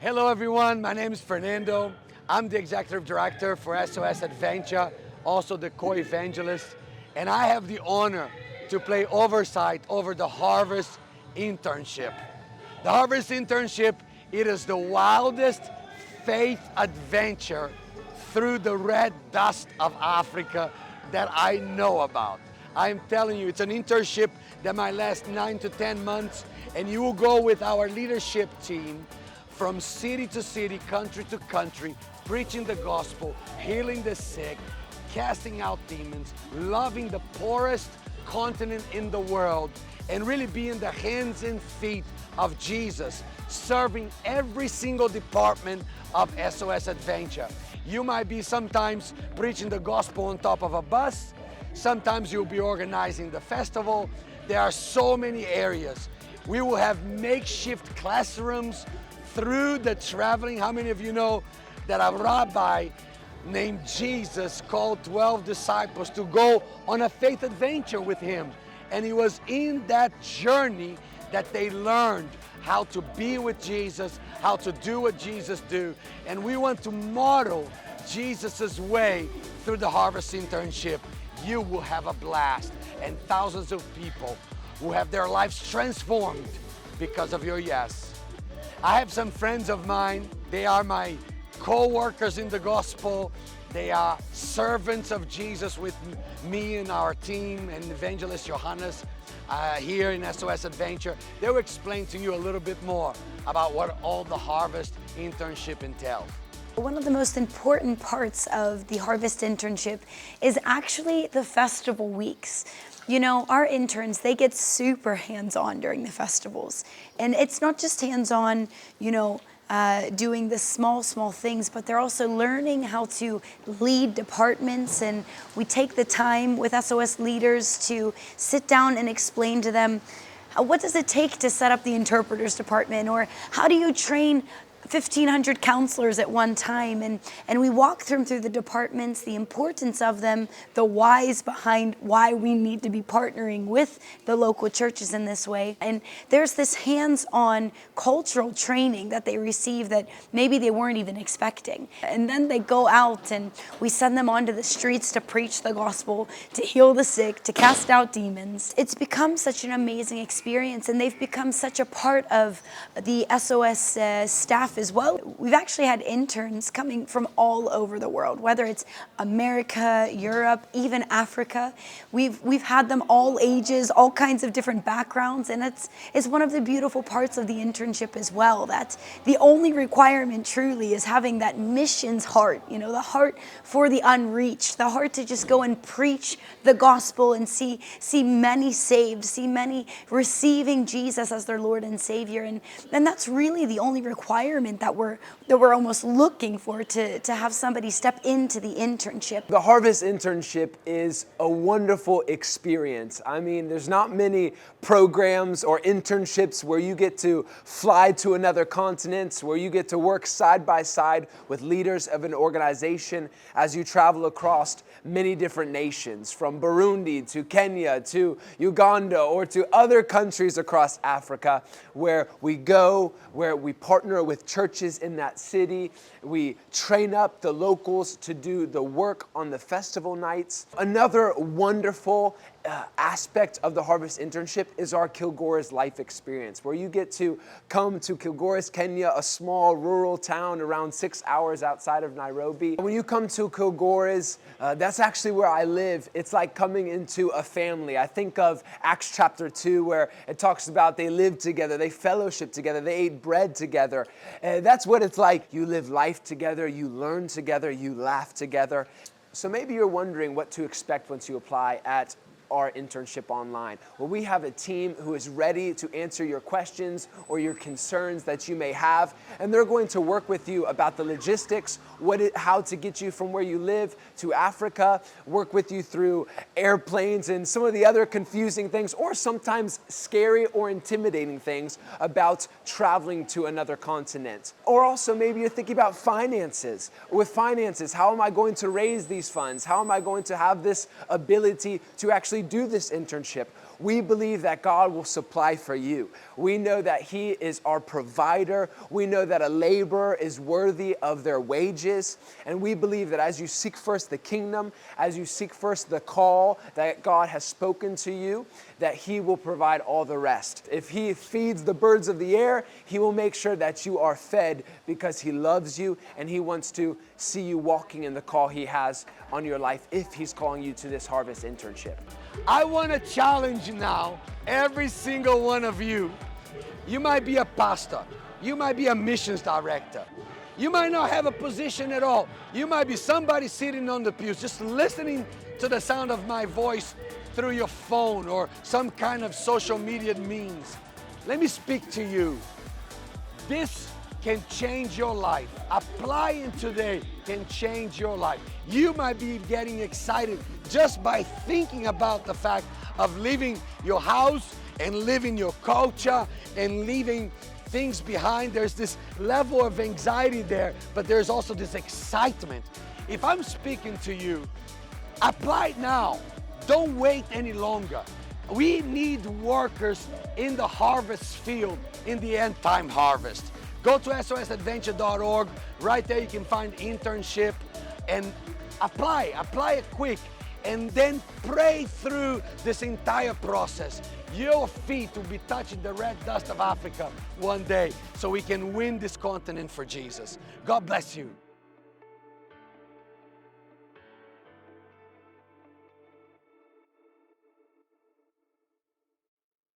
Hello everyone, my name is Fernando. I'm the Executive Director for SOS Adventure, also the co-evangelist, and I have the honor to play oversight over the Harvest Internship. The Harvest Internship, it is the wildest faith adventure through the red dust of Africa that I know about. I'm telling you, it's an internship that might last 9 to 10 months, and you will go with our leadership team from city to city, country to country, preaching the gospel, healing the sick, casting out demons, loving the poorest continent in the world, and really being the hands and feet of Jesus, serving every single department of SOS Adventure. You might be sometimes preaching the gospel on top of a bus, sometimes you'll be organizing the festival. There are so many areas. We will have makeshift classrooms through the traveling. How many of you know that a rabbi named Jesus called 12 disciples to go on a faith adventure with him? And it was in that journey that they learned how to be with Jesus, how to do what Jesus do. And we want to model Jesus's way through the Harvest Internship. You will have a blast, and thousands of people will have their lives transformed because of your yes. I have some friends of mine. They are my co-workers in the gospel. They are servants of Jesus with me and our team and Evangelist Johannes here in SOS Adventure. They will explain to you a little bit more about what all the Harvest Internship entails. One of the most important parts of the Harvest Internship is actually the festival weeks. You know, our interns, they get super hands-on during the festivals. And it's not just hands-on, doing the small things, but they're also learning how to lead departments. And we take the time with SOS leaders to sit down and explain to them, what does it take to set up the interpreters department? Or how do you train 1,500 counselors at one time, and we walk them through the departments, the importance of them, the whys behind why we need to be partnering with the local churches in this way. And there's this hands-on cultural training that they receive that maybe they weren't even expecting. And then they go out and we send them onto the streets to preach the gospel, to heal the sick, to cast out demons. It's become such an amazing experience, and they've become such a part of the SOS staff as well. We've actually had interns coming from all over the world, whether it's America, Europe, even Africa. We've had them all ages, all kinds of different backgrounds, and it's one of the beautiful parts of the internship as well, that the only requirement truly is having that missions heart, the heart for the unreached, the heart to just go and preach the gospel and see many saved, see many receiving Jesus as their Lord and Savior. And that's really the only requirement that we're almost looking for, to have somebody step into the internship. The Harvest Internship is a wonderful experience. I mean, there's not many programs or internships where you get to fly to another continent, where you get to work side by side with leaders of an organization as you travel across many different nations, from Burundi to Kenya to Uganda or to other countries across Africa, where we go, where we partner with churches in that city. We train up the locals to do the work on the festival nights. Another wonderful aspect of the Harvest Internship is our Kilgoris life experience, where you get to come to Kilgoris, Kenya, a small rural town around 6 hours outside of Nairobi. When you come to Kilgoris, that's actually where I live. It's like coming into a family. I think of Acts chapter 2, where it talks about they lived together, they fellowshiped together, they ate bread together. That's what it's like. You live life together, you learn together, you laugh together. So maybe you're wondering what to expect once you apply at our internship online. Well, we have a team who is ready to answer your questions or your concerns that you may have, and they're going to work with you about the logistics, how to get you from where you live to Africa, work with you through airplanes and some of the other confusing things, or sometimes scary or intimidating things about traveling to another continent. Or also maybe you're thinking about finances. With finances, how am I going to raise these funds? How am I going to have this ability to actually do this internship? We believe that God will supply for you. We know that He is our provider. We know that a laborer is worthy of their wages. And we believe that as you seek first the kingdom, as you seek first the call that God has spoken to you, that He will provide all the rest. If He feeds the birds of the air, He will make sure that you are fed because He loves you and He wants to see you walking in the call He has on your life if He's calling you to this Harvest Internship. I want to challenge now every single one of you. You might be a pastor. You might be a missions director. You might not have a position at all. You might be somebody sitting on the pews just listening to the sound of my voice through your phone or some kind of social media means. Let me speak to you. This can change your life. Applying today can change your life. You might be getting excited just by thinking about the fact of leaving your house and leaving your culture and leaving things behind. There's this level of anxiety there, but there's also this excitement. If I'm speaking to you, apply now. Don't wait any longer. We need workers in the harvest field in the end time harvest. Go to sosadventure.org. Right there you can find internship and apply it quick, and then pray through this entire process. Your feet will be touching the red dust of Africa one day so we can win this continent for Jesus. God bless you.